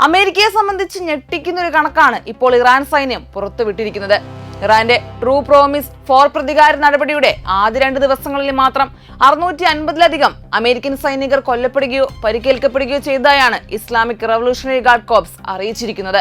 അമേരിക്കയെ സംബന്ധിച്ച് ഞെട്ടിക്കുന്ന ഒരു കണക്കാണ് ഇപ്പോൾ ഇറാൻ സൈന്യം പുറത്തുവിട്ടിരിക്കുന്നത്. ഇറാന്റെ ട്രൂ പ്രോമിസ് 4 പ്രതികാര നടപടിയുടെ ആദ്യ 2 ദിവസങ്ങളിൽ മാത്രം 650-ലധികം അമേരിക്കൻ സൈനികർ കൊല്ലപ്പെടുകയോ പരിക്കേൽക്കപ്പെടുകയോ ചെയ്തതായാണ് ഇസ്ലാമിക് റവല്യൂഷണറി ഗാർഡ് കോർപ്സ് അറിയിച്ചിരിക്കുന്നത്.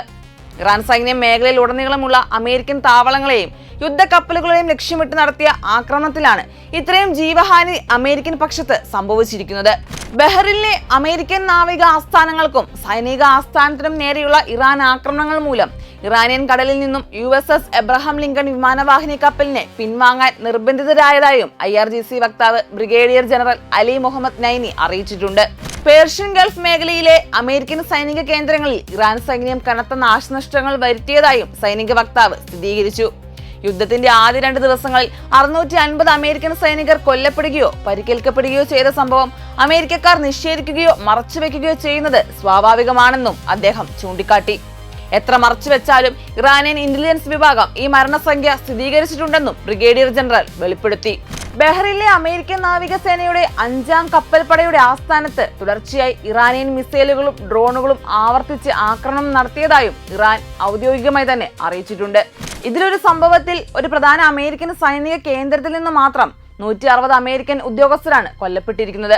ഇറാൻ സൈന്യം മേഖലയിൽ ഉടനീളമുള്ള അമേരിക്കൻ താവളങ്ങളെയും യുദ്ധക്കപ്പലുകളെയും ലക്ഷ്യമിട്ട് നടത്തിയ ആക്രമണത്തിലാണ് ഇത്രയും ജീവഹാനി അമേരിക്കൻ പക്ഷത്ത് സംഭവിച്ചിരിക്കുന്നത്. ബഹ്റിനിലെ അമേരിക്കൻ നാവിക ആസ്ഥാനങ്ങൾക്കും സൈനിക ആസ്ഥാനത്തിനും നേരെയുള്ള ഇറാൻ ആക്രമണങ്ങൾ മൂലം ഇറാനിയൻ കടലിൽ നിന്നും USS എബ്രഹാം ലിങ്കൺ വിമാനവാഹിനി കപ്പലിനെ പിൻവാങ്ങാൻ നിർബന്ധിതരായതായും IRGC വക്താവ് brigadier general Ali Mohammad Naini അറിയിച്ചിട്ടുണ്ട്. പേർഷ്യൻ ഗൾഫ് മേഖലയിലെ അമേരിക്കൻ സൈനിക കേന്ദ്രങ്ങളിൽ ഇറാൻ സൈന്യം കനത്ത നാശനഷ്ടങ്ങൾ വരുത്തിയതായും സൈനിക വക്താവ് സ്ഥിരീകരിച്ചു. യുദ്ധത്തിന്റെ ആദ്യ 2 ദിവസങ്ങളിൽ 650 അമേരിക്കൻ സൈനികർ കൊല്ലപ്പെടുകയോ പരിക്കേൽക്കപ്പെടുകയോ ചെയ്ത സംഭവം അമേരിക്കക്കാർ നിഷേധിക്കുകയോ മറച്ചുവെക്കുകയോ ചെയ്യുന്നത് സ്വാഭാവികമാണെന്നും അദ്ദേഹം ചൂണ്ടിക്കാട്ടി. എത്ര മറച്ചുവെച്ചാലും ഇറാനിയൻ ഇന്റലിജൻസ് വിഭാഗം ഈ മരണസംഖ്യ സ്ഥിരീകരിച്ചിട്ടുണ്ടെന്നും ബ്രിഗേഡിയർ ജനറൽ വെളിപ്പെടുത്തി. ബഹ്റിനിലെ അമേരിക്കൻ നാവികസേനയുടെ 5ാം കപ്പൽപ്പടയുടെ ആസ്ഥാനത്ത് തുടർച്ചയായി ഇറാനിയൻ മിസൈലുകളും ഡ്രോണുകളും ആവർത്തിച്ച് ആക്രമണം നടത്തിയതായും ഇറാൻ ഔദ്യോഗികമായി തന്നെ അറിയിച്ചിട്ടുണ്ട്. ഇതിലൊരു സംഭവത്തിൽ ഒരു പ്രധാന അമേരിക്കൻ സൈനിക കേന്ദ്രത്തിൽ നിന്ന് മാത്രം 160 അമേരിക്കൻ ഉദ്യോഗസ്ഥരാണ് കൊല്ലപ്പെട്ടിരിക്കുന്നത്.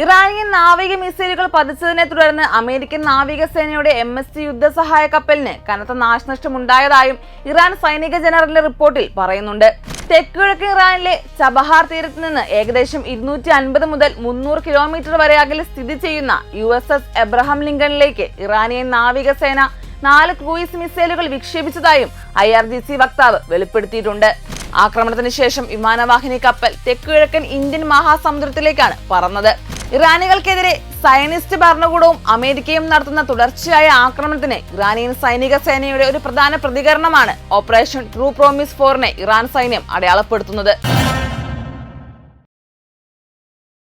ഇറാനിയൻ നാവിക മിസൈലുകൾ പതിച്ചതിനെ തുടർന്ന് അമേരിക്കൻ നാവികസേനയുടെ MSC യുദ്ധസഹായ കപ്പലിന് കനത്ത നാശനഷ്ടമുണ്ടായതായും ഇറാൻ സൈനിക ജനറലിന്റെ റിപ്പോർട്ടിൽ പറയുന്നുണ്ട്. തെക്കുകിഴക്കൻ ഇറാനിലെ ചബഹാർ തീരത്ത് നിന്ന് ഏകദേശം 250 മുതൽ 300 കിലോമീറ്റർ വരെ അകലെ സ്ഥിതി ചെയ്യുന്ന USS എബ്രഹാം ലിങ്കണിലേക്ക് ഇറാനിയൻ നാവികസേന 4 ക്രൂയിസ് മിസൈലുകൾ വിക്ഷേപിച്ചതായും IRGC വക്താവ് വെളിപ്പെടുത്തിയിട്ടുണ്ട്. ആക്രമണത്തിന് ശേഷം വിമാനവാഹിനി കപ്പൽ തെക്കുകിഴക്കൻ ഇന്ത്യൻ മഹാസമുദ്രത്തിലേക്കാണ് പറന്നത്. ഇറാനികൾക്കെതിരെ സയനിസ്റ്റ് ഭരണകൂടവും അമേരിക്കയും നടത്തുന്ന തുടർച്ചയായ ആക്രമണത്തിന് ഇറാനിയൻ സൈനിക സേനയുടെ ഒരു പ്രധാന പ്രതികരണമാണ് ഓപ്പറേഷൻ ട്രൂ പ്രോമിസ് 4നെ ഇറാൻ സൈന്യം അടയാളപ്പെടുത്തുന്നത്.